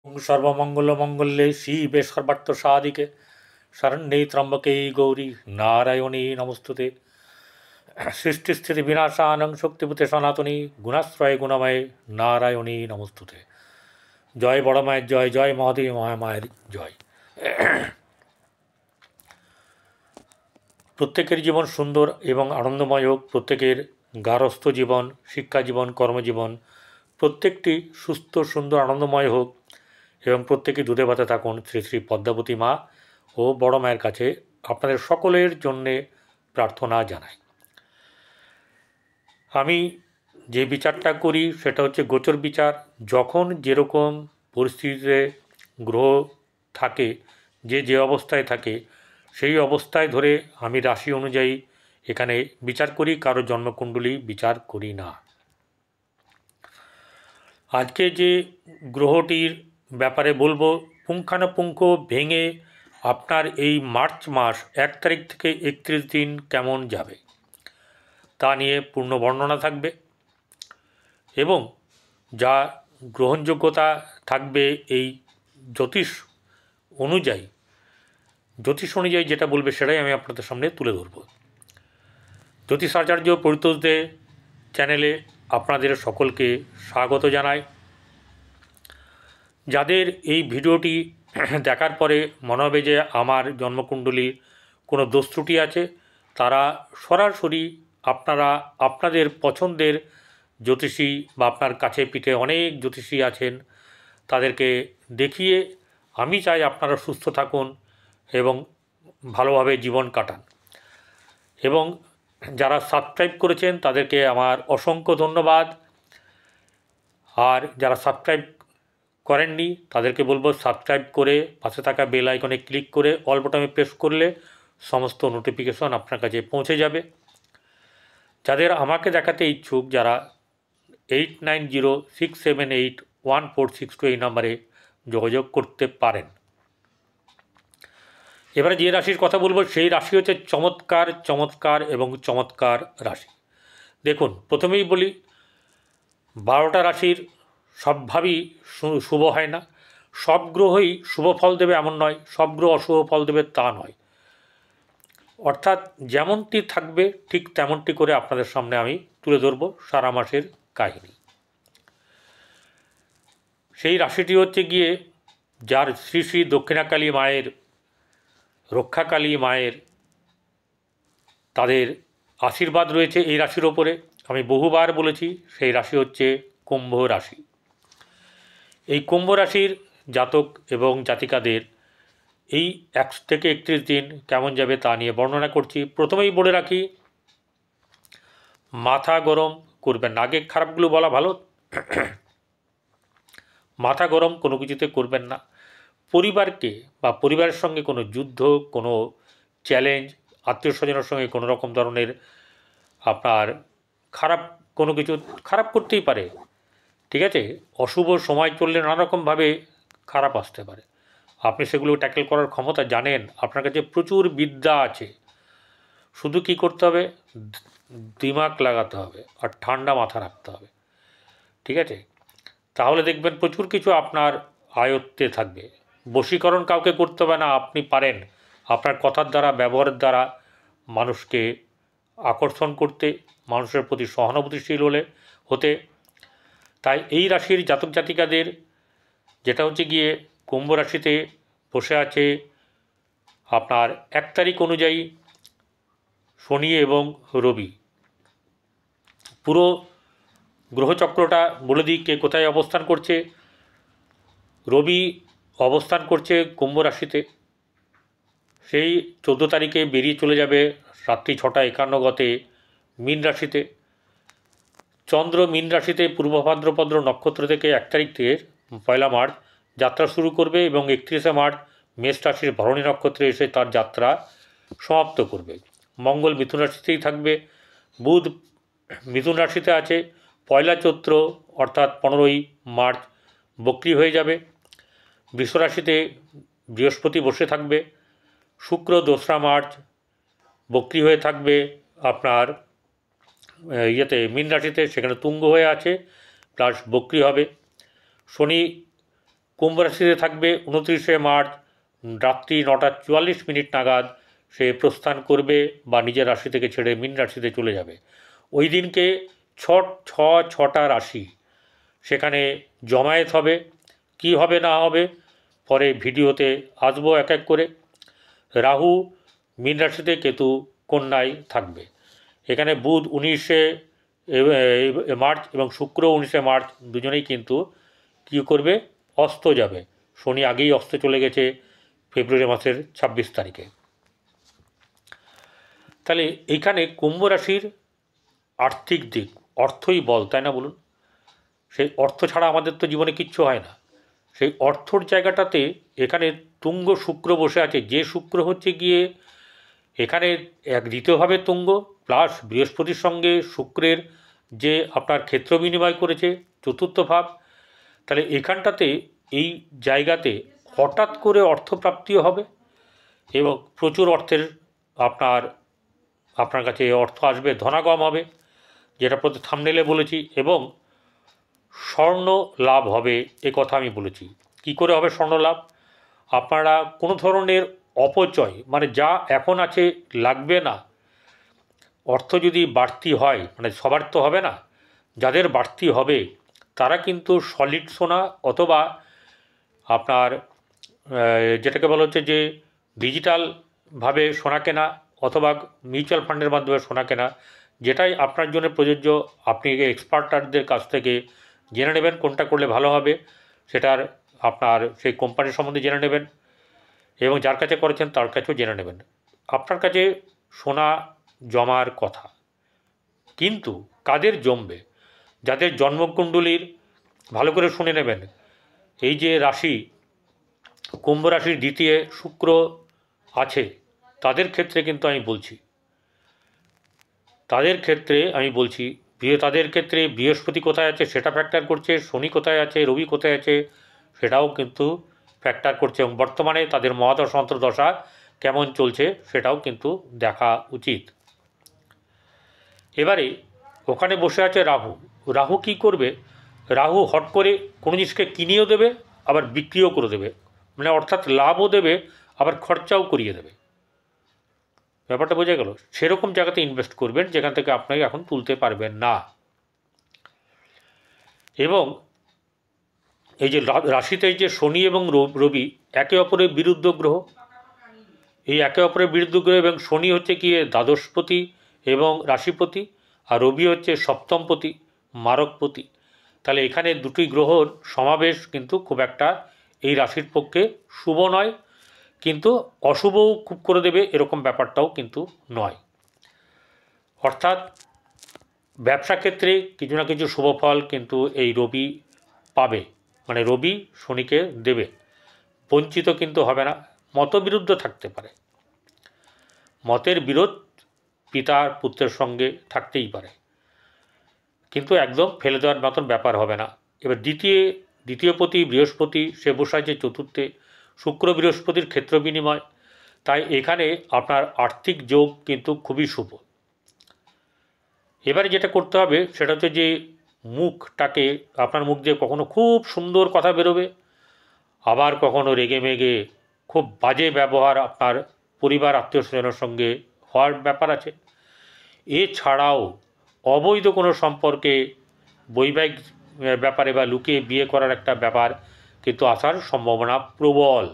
ওং সর্বমঙ্গলমঙ্গলে শিবে সর্বার্থ সাধিকে শরণ্যে ত্র্যম্বকে গৌরী নারায়ণী নমস্তুতে। সৃষ্টিস্থিতি বিনাশানং শক্তিপূতে সনাতনী গুণাশ্রয় গুণময়ে নারায়ণী নমস্তুতে। জয় বড় মায়ের জয়, জয় মহাদেবী মহামায়ের জয়। প্রত্যেকের জীবন সুন্দর এবং আনন্দময় হোক, প্রত্যেকের গারস্থ জীবন, শিক্ষা জীবন, কর্মজীবন প্রত্যেকটি সুস্থ সুন্দর আনন্দময় হোক এবং প্রত্যেকে দুধে ভাতে থাকুন শ্রী শ্রী পদ্মাবতী মা ও বড় মায়ের কাছে আপনাদের সকলের জন্যে প্রার্থনা জানাই। আমি যে বিচারটা করি সেটা হচ্ছে গোচর বিচার। যখন যেরকম পরিস্থিতিতে গ্রহ থাকে, যে অবস্থায় থাকে সেই অবস্থায় ধরে আমি রাশি অনুযায়ী এখানে বিচার করি, কারো জন্মকুণ্ডলী বিচার করি না। আজকে যে গ্রহটির ব্যাপারে বলবো, পুঙ্খানুপুঙ্খ ভেঙে আপনার এই মার্চ মাস 1 তারিখ থেকে 31 দিন কেমন যাবে তা নিয়ে পূর্ণ বর্ণনা থাকবে এবং যা গ্রহণযোগ্যতা থাকবে এই জ্যোতিষ অনুযায়ী যেটা বলবে সেটাই আমি আপনাদের সামনে তুলে ধরব। জ্যোতিষাচার্য পরিতোষ দে চ্যানেলে আপনাদের সকলকে স্বাগত জানাই। যাদের এই ভিডিওটি দেখার পরে মনে হবে যে আমার জন্মকুণ্ডলীর কোনো দোষ ত্রুটি আছে, তারা সরাসরি আপনাদের পছন্দের জ্যোতিষী বা আপনার কাছে পিঠে অনেক জ্যোতিষী আছেন, তাদেরকে দেখিয়ে আমি চাই আপনারা সুস্থ থাকুন এবং ভালোভাবে জীবন কাটান। এবং যারা সাবস্ক্রাইব করেছেন তাদেরকে আমার অসংখ্য ধন্যবাদ। আর যারা সাবস্ক্রাইব করেননি তাদেরকে বলবো সাবস্ক্রাইব করে পাশে থাকা বেল আইকনে ক্লিক করে অল বাটনে প্রেস করলে সমস্ত নোটিফিকেশন আপনার কাছে পৌঁছে যাবে। যাদের আমাকে দেখাতে ইচ্ছুক, যারা 8906781462 এই নাম্বারে যোগাযোগ করতে পারেন। এবারে যে রাশির কথা বলবো সেই রাশি হচ্ছে চমৎকার এবং চমৎকার রাশি। দেখুন, প্রথমেই বলি 12টা রাশির সবভাবেই শুভ হয় না, সব গ্রহই শুভ ফল দেবে এমন নয়, সব গ্রহ অশুভ ফল দেবে তা নয়। অর্থাৎ যেমনটি থাকবে ঠিক তেমনটি করে আপনাদের সামনে আমি তুলে ধরব সারা মাসের কাহিনী। সেই রাশিটি হচ্ছে গিয়ে যার শ্রী শ্রী দক্ষিণাকালী মায়ের, রক্ষাকালী মায়ের তাদের আশীর্বাদ রয়েছে এই রাশির ওপরে। আমি বহুবার বলেছি সেই রাশি হচ্ছে কুম্ভ রাশি। এই কুম্ভ রাশির জাতক এবং জাতিকাদের এই 1 থেকে 31 দিন কেমন যাবে তা নিয়ে বর্ণনা করছি। প্রথমেই বলে রাখি, মাথা গরম করবেন না। আগে খারাপগুলো বলা ভালো। মাথা গরম কোনো কিছুতে করবেন না। পরিবারকে বা পরিবারের সঙ্গে কোনো যুদ্ধ, কোনো চ্যালেঞ্জ, আত্মীয় স্বজনের সঙ্গে কোনো রকম ধরনের আপনার কোনো কিছু খারাপ করতেই পারে, ঠিক আছে? অশুভ সময় চললে নানারকমভাবে খারাপ আসতে পারে। আপনি সেগুলো ট্যাকেল করার ক্ষমতা জানেন, আপনার কাছে প্রচুর বিদ্যা আছে। শুধু কি করতে হবে, দিমাগ লাগাতে হবে আর ঠান্ডা মাথা রাখতে হবে, ঠিক আছে? তাহলে দেখবেন প্রচুর কিছু আপনার আয়ত্তে থাকবে। বশীকরণ কাউকে করতে হবে না, আপনি পারেন আপনার কথার দ্বারা, ব্যবহারের দ্বারা মানুষকে আকর্ষণ করতে, মানুষের প্রতি সহানুভূতিশীল হতে। তাই এই রাশির জাতক জাতিকাদের, যেটা হচ্ছে গিয়ে কুম্ভ রাশিতে বসে আছে আপনার 1 তারিখ অনুযায়ী শনি এবং রবি, পুরো গ্রহচক্রটা বলে দিই কে কোথায় অবস্থান করছে। রবি অবস্থান করছে কুম্ভ রাশিতে, সেই 14 তারিখে বেরিয়ে চলে যাবে রাত্রি 6:51 গতে মীন রাশিতে। চন্দ্র মীন রাশিতে পূর্ব ভাদ্রপদ নক্ষত্র থেকে 1 তারিখ থেকে 1 মার্চ যাত্রা শুরু করবে এবং 31 মার্চ মেষ রাশির ভরণী নক্ষত্রে এসে তার যাত্রা সমাপ্ত করবে। মঙ্গল মিথুন রাশিতেই থাকবে। বুধ মিথুন রাশিতে আছে। 1 চৈত্র অর্থাৎ 15ই মার্চ বক্রী হয়ে যাবে। বৃষ রাশিতে বৃহস্পতি বসে থাকবে। শুক্র 2রা মার্চ বক্রী হয়ে থাকবে আপনার মীন রাশিতে, সেখানে তুঙ্গ হয়ে আছে প্লাস বক্রী হবে। শনি কুম্ভ রাশিতে থাকবে 29শে মার্চ রাত্রি 9:44 নাগাদ সে প্রস্থান করবে বা নিজের রাশি থেকে ছেড়ে মীন রাশিতে চলে যাবে। ওই দিনকে ছটা রাশি সেখানে জমায়েত হবে। কি হবে না হবে পরে ভিডিওতে আসবো এক এক করে। রাহু মীন রাশিতে, কেতু কন্যায় থাকবে। এখানে বুধ 19শে মার্চ এবং শুক্র 19শে মার্চ দুজনেই কিন্তু কী করবে, অস্ত যাবে। শনি আগেই অস্ত চলে গেছে ফেব্রুয়ারি মাসের 26 তারিখে। তাহলে এইখানে কুম্ভ রাশির আর্থিক দিক, অর্থই বল, তাই না বলুন? সেই অর্থ ছাড়া আমাদের তো জীবনে কিচ্ছু হয় না। সেই অর্থর জায়গাটাতে এখানে তুঙ্গ শুক্র বসে আছে, যে শুক্র হচ্ছে গিয়ে এখানে দ্বিতীয়ভাবে তুঙ্গ, প্লাস বৃহস্পতির সঙ্গে শুক্রের যে আপনার ক্ষেত্র বিনিময় করেছে চতুর্থ ভাব। তাহলে এখানটাতে এই জায়গাতে হঠাৎ করে অর্থপ্রাপ্তিও হবে এবং প্রচুর অর্থের আপনার কাছে অর্থ আসবে, ধনাগম হবে, যেটা প্রতি থাম্বনেলে বলেছি, এবং স্বর্ণ লাভ হবে, এ কথা আমি বলেছি। কি করে হবে স্বর্ণ লাভ? আপনারা কোনো ধরনের অপচয়, মানে যা এখন আছে লাগবে না, অর্থ যদি বাড়তি হয়, মানে সবার তো হবে না, যাদের বাড়তি হবে তারা কিন্তু সলিড সোনা অথবা আপনার যেটাকে বলা হচ্ছে যে ডিজিটালভাবে সোনা কেনা অথবা মিউচুয়াল ফান্ডের মাধ্যমে সোনা কেনা, যেটাই আপনার জন্য প্রযোজ্য। আপনি এক্সপার্টারদের কাছ থেকে জেনে নেবেন কোনটা করলে ভালো হবে, সেটার আপনার সেই কোম্পানির সম্বন্ধে জেনে নেবেন এবং যার কাছে করেছেন তার কাছেও জেনে নেবেন। আপনার কাছে সোনা জমার কথা, কিন্তু কাদের জমবে? যাদের জন্মকুণ্ডলীর, ভালো করে শুনে নেবেন, এই যে রাশি কুম্ভ রাশির দ্বিতীয় শুক্র আছে, তাদের ক্ষেত্রে কিন্তু আমি বলছি, তাদের ক্ষেত্রে বৃহস্পতি কোথায় আছে সেটা ফ্যাক্টর করছে, শনি কোথায় আছে, রবি কোথায় আছে সেটাও কিন্তু ফ্যাক্টর করছে, এবং বর্তমানে তাদের মহাদশা অন্তর্দশা কেমন চলছে সেটাও কিন্তু দেখা উচিত। এবারে ওখানে বসে আছে রাহু। রাহু কি করবে? রাহু হট করে কোনো জিনিসকে কিনেও দেবে, আবার বিক্রিও করে দেবে, মানে অর্থাৎ লাভও দেবে আবার খরচাও করিয়ে দেবে। ব্যাপারটা বোঝা গেল? সেরকম জায়গাতে ইনভেস্ট করবেন যেখান থেকে আপনাকে এখন তুলতে পারবেন না। এবং এই যে রাশিতে যে শনি এবং রবি একে অপরের বিরুদ্ধ গ্রহ, এই একে অপরের বিরুদ্ধ গ্রহ, এবং শনি হচ্ছে গিয়ে দ্বাদশপতি এবং রাশিপতি, আর রবি হচ্ছে সপ্তমপতি, মারকপতি। তাহলে এখানে দুটি গ্রহর সমাবেশ কিন্তু খুব একটা এই রাশির পক্ষে শুভ নয়, কিন্তু অশুভও খুব করে দেবে এরকম ব্যাপারটাও কিন্তু নয়। অর্থাৎ ব্যবসা ক্ষেত্রে কিছু না কিছু শুভ ফল কিন্তু এই রবি পাবে, মানে রবি শনিকে দেবে, বঞ্চিত কিন্তু হবে না। মতবিরুদ্ধ থাকতে পারে, মতের বিরোধ পিতার পুত্রের সঙ্গে থাকতেই পারে, কিন্তু একদম ফেলে দেওয়ার মতন ব্যাপার হবে না। এবার দ্বিতীয়পতি বৃহস্পতি, সে বসায় যে চতুর্থে, শুক্র বৃহস্পতির ক্ষেত্র বিনিময়, তাই এখানে আপনার আর্থিক যোগ কিন্তু খুবই শুভ। এবারে যেটা করতে হবে সেটা হচ্ছে যে মুখটাকে, আপনার মুখ দিয়ে কখনো খুব সুন্দর কথা বেরোবে, আবার কখনো রেগে মেগে খুব বাজে ব্যবহার আপনার পরিবার আত্মীয় স্বজনের সঙ্গে হওয়ার ব্যাপার আছে। এছাড়াও অবৈধ কোনো সম্পর্কে, বৈবাহিক ব্যাপারে বা লুকিয়ে বিয়ে করার একটা ব্যাপার কিন্তু আসার সম্ভাবনা প্রবল।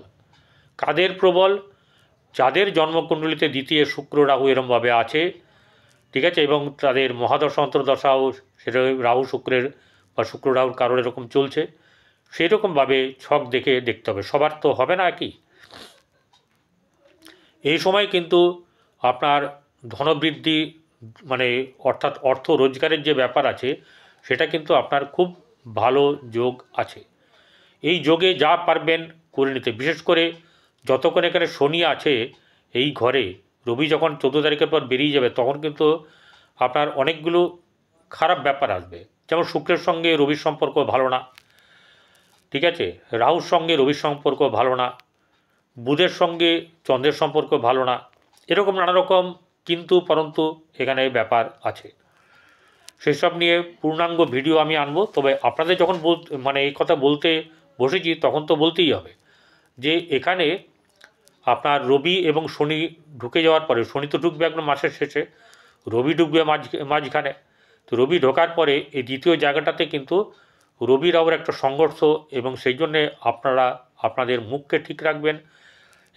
কাদের প্রবল? যাদের জন্মকুণ্ডলিতে দ্বিতীয় শুক্র রাহু এরমভাবে আছে, ঠিক আছে, এবং তাদের মহাদশা অন্তর্দশাও সেটা রাহু শুক্রের বা শুক্র রাহুর কারোর এরকম চলছে, সেই রকমভাবে ছক দেখতে হবে, সবার তো হবে না কি। এই সময় কিন্তু আপনার ধনবৃদ্ধি, মানে অর্থাৎ অর্থ রোজগারের যে ব্যাপার আছে সেটা কিন্তু আপনার খুব ভালো যোগ আছে। এই যোগে যা পারবেন করে নিতে, বিশেষ করে যতক্ষণ এখানে শনি আছে এই ঘরে, রবি যখন 14 তারিখের পর বেরিয়ে যাবে তখন কিন্তু আপনার অনেকগুলো খারাপ ব্যাপার আসবে। যেমন শুক্রের সঙ্গে রবির সম্পর্ক ভালো না, ঠিক আছে, রাহুর সঙ্গে রবির সম্পর্ক ভালো না, বুধের সঙ্গে চন্দ্রের সম্পর্ক ভালো না, এরকম নানা রকম কিন্তু পরন্তু এখানে ব্যাপার আছে। সেসব নিয়ে পূর্ণাঙ্গ ভিডিও আমি আনবো। তবে আপনাদের যখন মানে এই কথা বলতে বসেছি তখন তো বলতেই হবে যে এখানে আপনার রবি এবং শনি ঢুকে যাওয়ার পরে, শনি তো ঢুকবে একদম মাসের শেষে, রবি ঢুকবে মাঝখানে। তো রবি ঢোকার পরে এই দ্বিতীয় জায়গাটাতে কিন্তু রবির আবার একটা সংঘর্ষ, এবং সেই জন্যে আপনারা আপনাদের মুখকে ঠিক রাখবেন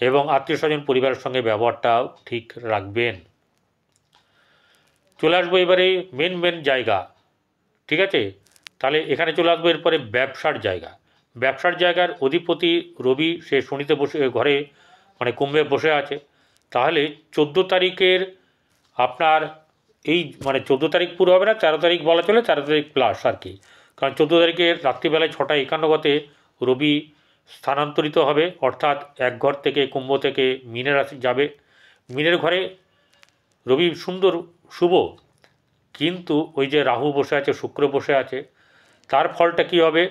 এবং আত্মীয় স্বজন পরিবারের সঙ্গে ব্যবহারটাও ঠিক রাখবেন। চলে আসবো এবারে মেন জায়গা, ঠিক আছে? তাহলে এখানে চলে আসবো এরপরে ব্যবসার জায়গা। ব্যবসার জায়গার অধিপতি রবি, সে শনিতে বসে ঘরে মানে কুম্ভে বসে আছে। তাহলে 14 তারিখের আপনার এই মানে 14 তারিখ পুরো হবে না, 13 তারিখ বলা চলে, 13 তারিখ প্লাস আর কি। কারণ 14 তারিখে রাত্রিবেলায় 6:51 রবি স্থানান্তরিত হবে, অর্থাৎ এক ঘর থেকে কুম্ভ থেকে মীনের রাশি যাবে। মীনের ঘরে রবি সুন্দর শুভ, কিন্তু ওই যে রাহু বসে আছে, শুক্র বসে আছে, তার ফলটা কী হবে?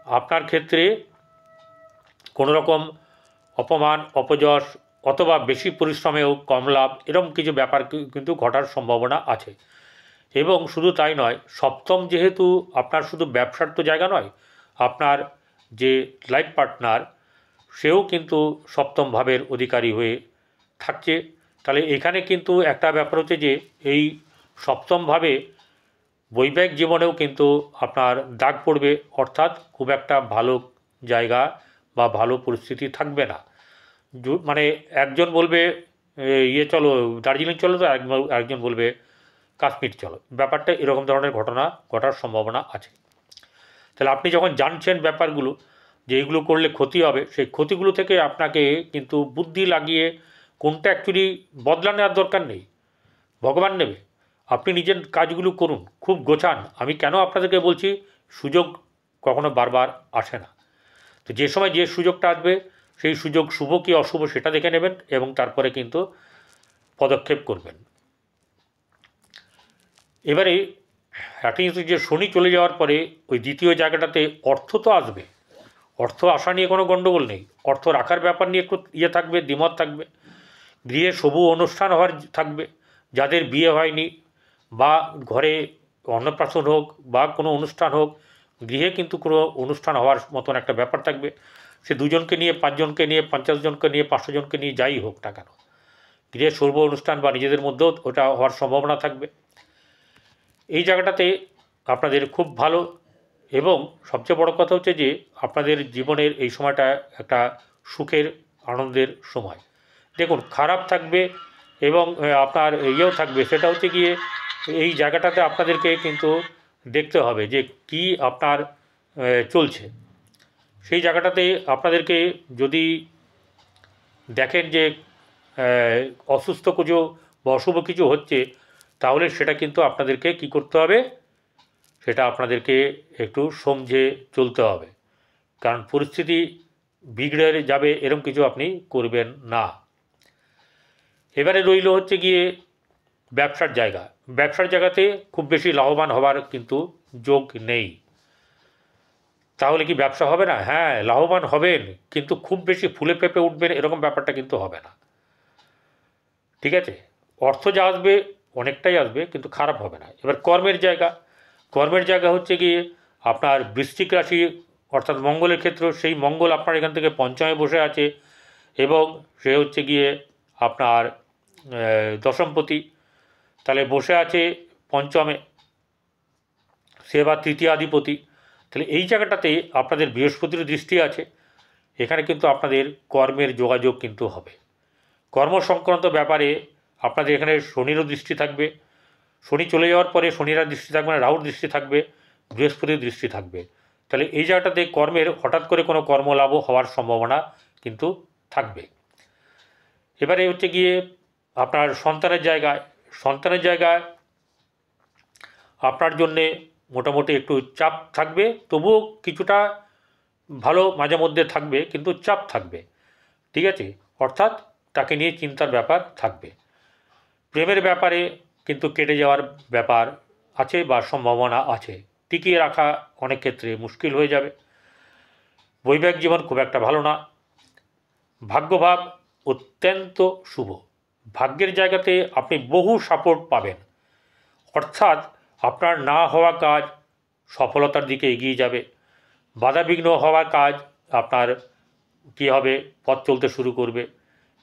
আপনার ক্ষেত্রে কোনো রকম অপমান, অপযশ অথবা বেশি পরিশ্রমেও কম লাভ, এরকম কিছু ব্যাপার কিন্তু ঘটার সম্ভাবনা আছে। এবং শুধু তাই নয়, সপ্তম যেহেতু আপনার শুধু ব্যবসার তো জায়গা নয়, আপনার যে লাইফ পার্টনার সেও কিন্তু সপ্তম ভাবের অধিকারী হয়ে থাকছে। তাহলে এখানে কিন্তু একটা ব্যাপার হচ্ছে যে এই সপ্তমভাবে বৈবাহিক জীবনেও কিন্তু আপনার দাগ পড়বে, অর্থাৎ খুব একটা ভালো জায়গা বা ভালো পরিস্থিতি থাকবে না। মানে একজন বলবে ইয়ে চলো দার্জিলিং চলো, তো একজন বলবে কাশ্মীর চলো। ব্যাপারটা এরকম ধরনের ঘটনা ঘটার সম্ভাবনা আছে। তাহলে আপনি যখন জানছেন ব্যাপারগুলো যে এইগুলো করলে ক্ষতি হবে, সেই ক্ষতিগুলো থেকে আপনাকে কিন্তু বুদ্ধি লাগিয়ে কোনটা অ্যাকচুয়ালি বদলা নেওয়ার দরকার নেই, ভগবান নেবে। আপনি নিজের কাজগুলো করুন, খুব গোছান। আমি কেন আপনাদেরকে বলছি, সুযোগ কখনো বারবার আসে না। তো যে সময় যে সুযোগটা আসবে, সেই সুযোগ শুভ কি অশুভ সেটা দেখে নেবেন এবং তারপরে কিন্তু পদক্ষেপ করবেন। এবারে একটা জিনিস যে শনি চলে যাওয়ার পরে ওই দ্বিতীয় জায়গাটাতে অর্থ তো আসবে, অর্থ আসা নিয়ে কোনো গণ্ডগোল নেই। অর্থ রাখার ব্যাপার নিয়ে একটু থাকবে, দ্বিমত থাকবে। গৃহে শুভ অনুষ্ঠান হওয়ার থাকবে, যাদের বিয়ে হয়নি বা ঘরে অন্নপ্রাশন হোক বা কোনো অনুষ্ঠান হোক, গৃহে কিন্তু কোনো অনুষ্ঠান হওয়ার মতন একটা ব্যাপার থাকবে। সে 2 জনকে নিয়ে, 5 জনকে নিয়ে, 50 জনকে নিয়ে, 500 জনকে নিয়ে যাই হোক না কেন, গৃহে শুভ অনুষ্ঠান বা নিজেদের মধ্যেও ওটা হওয়ার সম্ভাবনা থাকবে। এই জায়গাটাতে আপনাদের খুব ভালো। এবং সবচেয়ে বড় কথা হচ্ছে যে আপনাদের জীবনের এই সময়টা একটা সুখের আনন্দের সময়। দেখুন, খারাপ থাকবে এবং আপনার ইয়েও থাকবে, সেটা হচ্ছে গিয়ে এই জায়গাটাতে আপনাদেরকে কিন্তু দেখতে হবে যে কি আপনার চলছে। সেই জায়গাটাতে আপনাদেরকে যদি দেখেন যে অসুস্থ কিছু বা অশুভ কিছু হচ্ছে, তাহলে সেটা কিন্তু আপনাদেরকে কি করতে হবে, সেটা আপনাদেরকে একটু সমঝে চলতে হবে। কারণ পরিস্থিতি বিগড়ে যাবে এরকম কিছু আপনি করবেন না। এবারে রইল হচ্ছে গিয়ে ব্যবসার জায়গা। ব্যবসার জায়গাতে খুব বেশি লাভবান হওয়ার কিন্তু যোগ নেই। তাহলে কি ব্যবসা হবে না? হ্যাঁ, লাভবান হবেন, কিন্তু খুব বেশি ফুলে ফেঁপে উঠবেন এরকম ব্যাপারটা কিন্তু হবে না, ঠিক আছে? অর্থ যা আসবে অনেকটাই আসবে, কিন্তু খারাপ হবে না। এবার কর্মের জায়গা, কর্মের জায়গা হচ্ছে গিয়ে আপনার বৃশ্চিক রাশি, অর্থাৎ মঙ্গলের ক্ষেত্র। সেই মঙ্গল আপনার এখান থেকে পঞ্চমে বসে আছে এবং সে হচ্ছে গিয়ে আপনার দশমপতি। তাহলে বসে আছে পঞ্চমে, সে বা তৃতীয়াধিপতি। তাহলে এই জায়গাটাতে আপনাদের বৃহস্পতির দৃষ্টি আছে, এখানে কিন্তু আপনাদের কর্মের যোগাযোগ কিন্তু হবে। কর্ম সংক্রান্ত ব্যাপারে আপনাদের এখানে শনিরও দৃষ্টি থাকবে। শনি চলে যাওয়ার পরে শনির দৃষ্টি থাকবে না, রাহুর দৃষ্টি থাকবে, বৃহস্পতির দৃষ্টি থাকবে। তাহলে এই জায়গাটাতে কর্মের হঠাৎ করে কোনো কর্মলাভও হওয়ার সম্ভাবনা কিন্তু থাকবে। এবারে হচ্ছে গিয়ে আপনার সন্তানের জায়গায়, সন্তানের জায়গায় আপনার জন্যে মোটামুটি একটু চাপ থাকবে, তবুও কিছুটা ভালো মাঝে মধ্যে থাকবে, কিন্তু চাপ থাকবে, ঠিক আছে? অর্থাৎ তাকে নিয়ে চিন্তার ব্যাপার থাকবে। প্রেমের ব্যাপারে কিন্তু কেটে যাওয়ার ব্যাপার আছে বা সম্ভাবনা আছে, টিকিয়ে রাখা অনেক ক্ষেত্রে মুশকিল হয়ে যাবে। বৈবাহিক জীবন খুব একটা ভালো না। ভাগ্যভাব অত্যন্ত শুভ, ভাগ্যের জায়গাতে আপনি বহু সাপোর্ট পাবেন, অর্থাৎ আপনার না হওয়া কাজ সফলতার দিকে এগিয়ে যাবে। বাধাবিঘ্ন হওয়ার কাজ আপনার কী হবে, পথ চলতে শুরু করবে।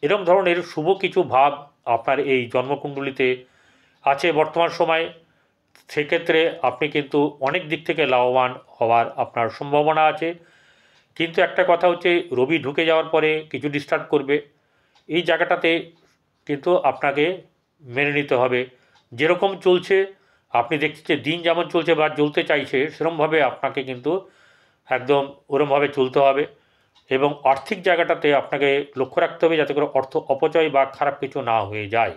এরকম ধরনের শুভ কিছু ভাব আপনার এই জন্মকুণ্ডলিতে আছে বর্তমান সময়ে। সেক্ষেত্রে আপনি কিন্তু অনেক দিক থেকে লাভবান হওয়ার আপনার সম্ভাবনা আছে। কিন্তু একটা কথা হচ্ছে, রবি ঢুকে যাওয়ার পরে কিছু ডিস্টার্ব করবে। এই জায়গাটাতে কিন্তু আপনাকে মেনে নিতে হবে। যেরকম চলছে আপনি দেখছেন যে দিন যেমন চলছে বা চলতে চাইছে, সেরকমভাবে আপনাকে কিন্তু একদম ওরমভাবে চলতে হবে। এবং আর্থিক জায়গাটাতে আপনাকে লক্ষ্য রাখতে হবে যাতে করে অর্থ অপচয় বা খারাপ কিছু না হয়ে যায়।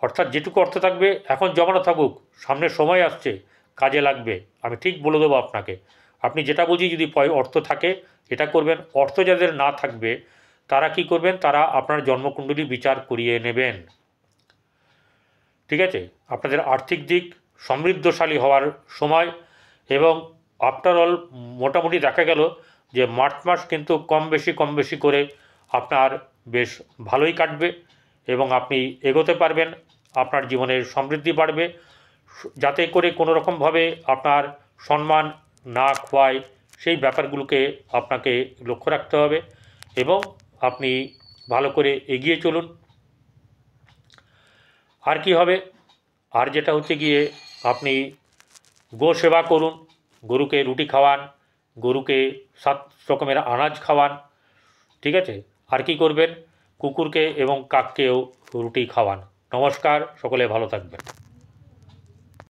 অর্থাৎ যেটুকু অর্থ থাকবে এখন জমানো থাকুক, সামনে সময় আসছে কাজে লাগবে, আমি ঠিক বলে দেবো আপনাকে। আপনি যেটা বুঝি যদি অর্থ থাকে এটা করবেন। অর্থ যাদের না থাকবে তারা কি করবেন, তারা আপনার জন্মকুণ্ডলী বিচার করিয়ে নেবেন। ঠিক আছে, আপনাদের আর্থিক দিক সমৃদ্ধশালী হওয়ার সময়। এবং আফটার অল মোটামুটি দেখা গেল যে মার্চ মাস কিন্তু কম বেশি করে আপনার বেশ ভালোই কাটবে এবং আপনি এগোতে পারবেন। আপনার জীবনের সমৃদ্ধি বাড়বে, যাতে করে কোনো রকমভাবে আপনার সম্মান না খোয়ায় সেই ব্যাপারগুলোকে আপনাকে লক্ষ্য রাখতে হবে এবং আপনি ভালো করে এগিয়ে চলুন। আর কি হবে, আর যেটা হচ্ছে গিয়ে আপনি গো সেবা করুন, গরুকে রুটি খাওয়ান, গরুকে 7 রকমের আনাজ খাওয়ান। ঠিক আছে, আর কি করবেন, কুকুরকে এবং কাককেও রুটি খাওয়ান। নমস্কার, সকলে ভালো থাকবেন।